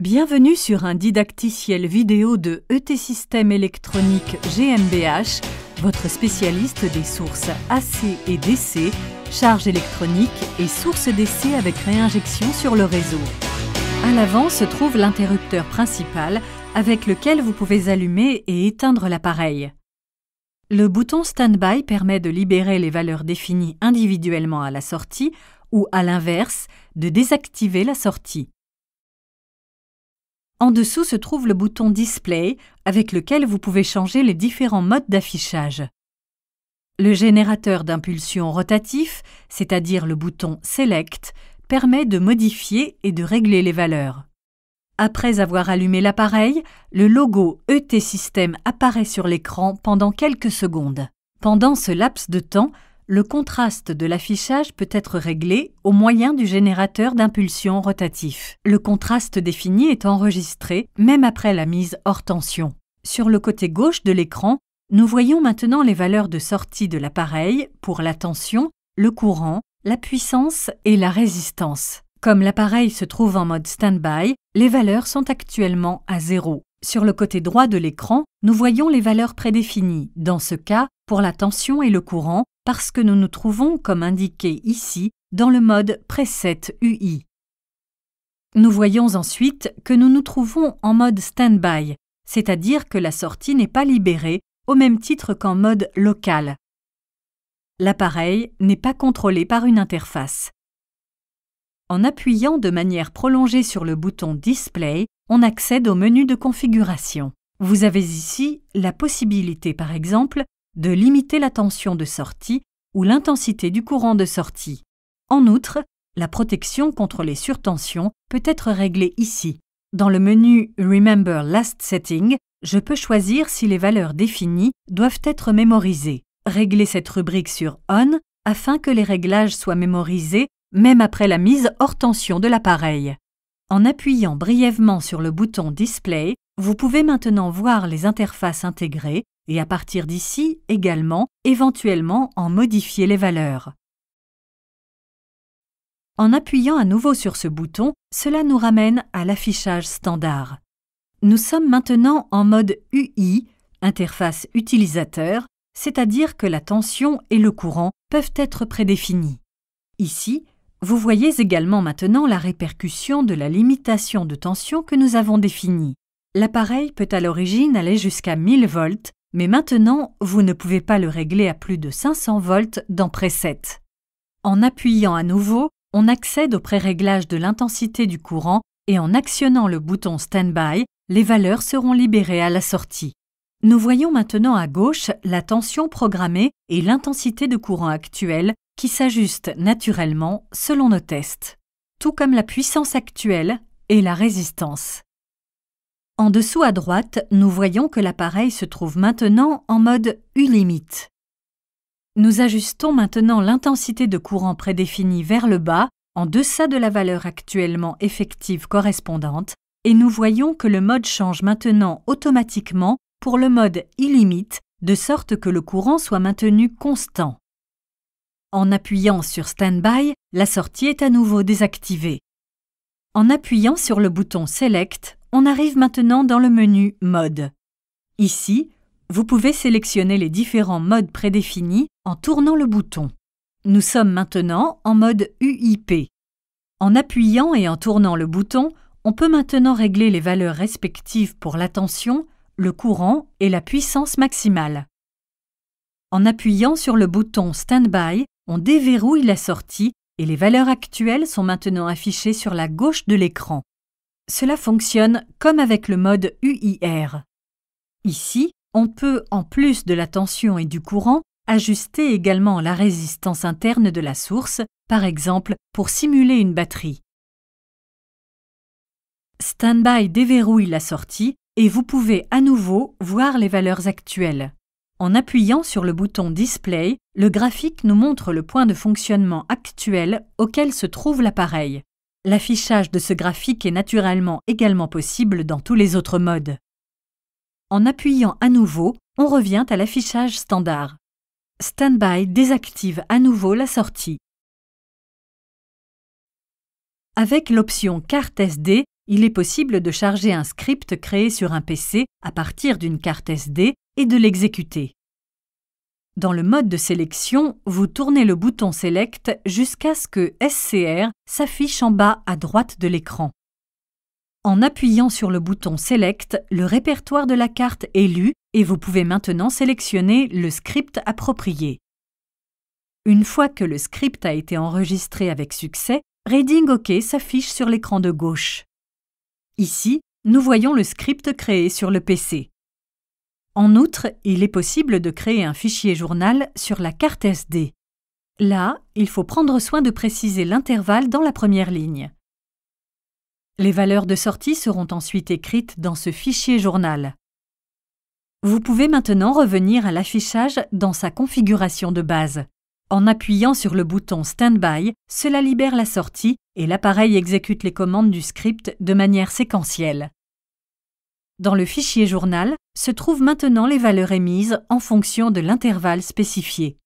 Bienvenue sur un didacticiel vidéo de ET Systèmes électroniques GmbH, votre spécialiste des sources AC et DC, charge électronique et source DC avec réinjection sur le réseau. À l'avant se trouve l'interrupteur principal avec lequel vous pouvez allumer et éteindre l'appareil. Le bouton Standby permet de libérer les valeurs définies individuellement à la sortie ou, à l'inverse, de désactiver la sortie. En dessous se trouve le bouton Display avec lequel vous pouvez changer les différents modes d'affichage. Le générateur d'impulsion rotatif, c'est-à-dire le bouton Select, permet de modifier et de régler les valeurs. Après avoir allumé l'appareil, le logo ET Systèmes apparaît sur l'écran pendant quelques secondes. Pendant ce laps de temps, le contraste de l'affichage peut être réglé au moyen du générateur d'impulsion rotatif. Le contraste défini est enregistré même après la mise hors tension. Sur le côté gauche de l'écran, nous voyons maintenant les valeurs de sortie de l'appareil pour la tension, le courant, la puissance et la résistance. Comme l'appareil se trouve en mode stand-by, les valeurs sont actuellement à 0. Sur le côté droit de l'écran, nous voyons les valeurs prédéfinies, dans ce cas pour la tension et le courant, parce que nous nous trouvons, comme indiqué ici, dans le mode Preset UI. Nous voyons ensuite que nous nous trouvons en mode stand-by, c'est-à-dire que la sortie n'est pas libérée, au même titre qu'en mode local. L'appareil n'est pas contrôlé par une interface. En appuyant de manière prolongée sur le bouton Display, on accède au menu de configuration. Vous avez ici la possibilité, par exemple, de limiter la tension de sortie ou l'intensité du courant de sortie. En outre, la protection contre les surtensions peut être réglée ici. Dans le menu Remember Last Setting, je peux choisir si les valeurs définies doivent être mémorisées. Régler cette rubrique sur On afin que les réglages soient mémorisés même après la mise hors tension de l'appareil. En appuyant brièvement sur le bouton Display, vous pouvez maintenant voir les interfaces intégrées et à partir d'ici, également, éventuellement en modifier les valeurs. En appuyant à nouveau sur ce bouton, cela nous ramène à l'affichage standard. Nous sommes maintenant en mode UI, interface utilisateur, c'est-à-dire que la tension et le courant peuvent être prédéfinis. Ici, vous voyez également maintenant la répercussion de la limitation de tension que nous avons définie. L'appareil peut à l'origine aller jusqu'à 1000 volts, mais maintenant, vous ne pouvez pas le régler à plus de 500 volts dans Preset. En appuyant à nouveau, on accède au préréglage de l'intensité du courant et en actionnant le bouton Standby, les valeurs seront libérées à la sortie. Nous voyons maintenant à gauche la tension programmée et l'intensité de courant actuelle qui s'ajustent naturellement selon nos tests, tout comme la puissance actuelle et la résistance. En dessous à droite, nous voyons que l'appareil se trouve maintenant en mode U-Limit. Nous ajustons maintenant l'intensité de courant prédéfinie vers le bas, en deçà de la valeur actuellement effective correspondante, et nous voyons que le mode change maintenant automatiquement pour le mode I-Limit, de sorte que le courant soit maintenu constant. En appuyant sur Standby, la sortie est à nouveau désactivée. En appuyant sur le bouton Select, on arrive maintenant dans le menu Mode. Ici, vous pouvez sélectionner les différents modes prédéfinis en tournant le bouton. Nous sommes maintenant en mode UIP. En appuyant et en tournant le bouton, on peut maintenant régler les valeurs respectives pour la tension, le courant et la puissance maximale. En appuyant sur le bouton Standby, on déverrouille la sortie et les valeurs actuelles sont maintenant affichées sur la gauche de l'écran. Cela fonctionne comme avec le mode UIR. Ici, on peut, en plus de la tension et du courant, ajuster également la résistance interne de la source, par exemple pour simuler une batterie. Standby déverrouille la sortie et vous pouvez à nouveau voir les valeurs actuelles. En appuyant sur le bouton Display, le graphique nous montre le point de fonctionnement actuel auquel se trouve l'appareil. L'affichage de ce graphique est naturellement également possible dans tous les autres modes. En appuyant à nouveau, on revient à l'affichage standard. Standby désactive à nouveau la sortie. Avec l'option Carte SD, il est possible de charger un script créé sur un PC à partir d'une carte SD et de l'exécuter. Dans le mode de sélection, vous tournez le bouton Select jusqu'à ce que SCR s'affiche en bas à droite de l'écran. En appuyant sur le bouton Select, le répertoire de la carte est lu et vous pouvez maintenant sélectionner le script approprié. Une fois que le script a été enregistré avec succès, Reading OK s'affiche sur l'écran de gauche. Ici, nous voyons le script créé sur le PC. En outre, il est possible de créer un fichier journal sur la carte SD. Là, il faut prendre soin de préciser l'intervalle dans la première ligne. Les valeurs de sortie seront ensuite écrites dans ce fichier journal. Vous pouvez maintenant revenir à l'affichage dans sa configuration de base. En appuyant sur le bouton Standby, cela libère la sortie et l'appareil exécute les commandes du script de manière séquentielle. Dans le fichier journal se trouvent maintenant les valeurs émises en fonction de l'intervalle spécifié.